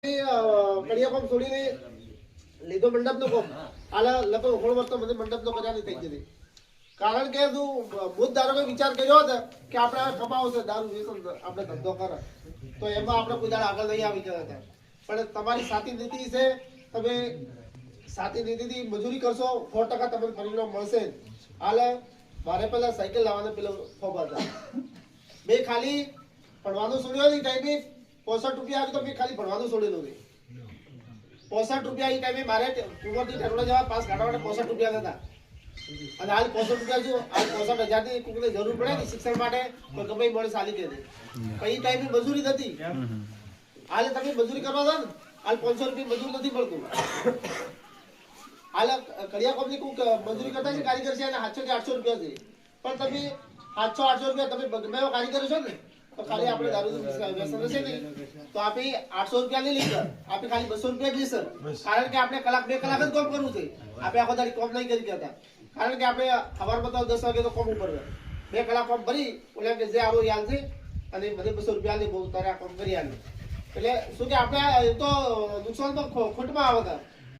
કડિયા કોમ છોડીને લીધો મંડપનો કોમ આલા લગભગ 16 વર્ષ તો મને મંડપનો કજાની થઈ ગઈ કારણ કે તું બુદ્ધ ધારો કે વિચાર કર્યો હતો કે આપણે કમાવો છે દારૂ વેચન આપણે ધંધો કરે તો એમાં આપણે કોઈ દાડા આગળ નહીં આવી ગયા હતા પણ તમારી સાચી નીતિ છે તમે સાચી નીતિથી મજૂરી કરશો 100% તમને પરિણામ મળશે હાલ મારે પેલા સાયકલ લાવવાનો પેલો ખોબ હતા મેં ખાલી ભણવાનું છોડ્યો એ ટાઈમે 65 રૂપિયા આવી તો મેં ખાલી ભણવાનું છોડેલું નહીં 65 રૂપિયા એ ટાઈમે મારે કુંવરથી ઠેરોડા જવા પાસ કાઢવા માટે 65 રૂપિયા હતા અને હાલ 65 રૂપિયા જો હાલ 65,000 ની કોઈને જરૂર પડે ને શિક્ષણ માટે તો ગમે મળે સાલી દે પણ એ ટાઈમે મજૂરી નથી હાલ તમે મજૂરી કરવા જાવ ને હાલ 500 રૂપિયા મજૂર નથી મળતું હાલ કડિયા કોમની કોક મજૂરી કરતા છે કારીગર છે અને 700 થી 800 રૂપિયા છે પણ તમે 700 રૂપિયા તમે ગમે એવો કારીગર છો ને તો ખાલી આપણે દારૂ વ્યસન છે ને તો આપે 800 રૂપિયા લઈ લીધા આપે ખાલી 200 રૂપિયા જ લેસર કારણ કે આપણે કલાક 2 કલાક જ કામ કરવું છે આપણે આખો દાડી કામ નહીં કરી શકતા કારણ કે આપણે સવારમાં તો 10 વાગે તો કામ ઉપર 2 કલાક કામ ભરી ઓલા કે જે આવો યાદ છે અને મને 200 રૂપિયા લે બહુ તારે આ કામ કરી આલે એટલે શું કે આપણે તો નુકસાન તો ખોટમાં આવે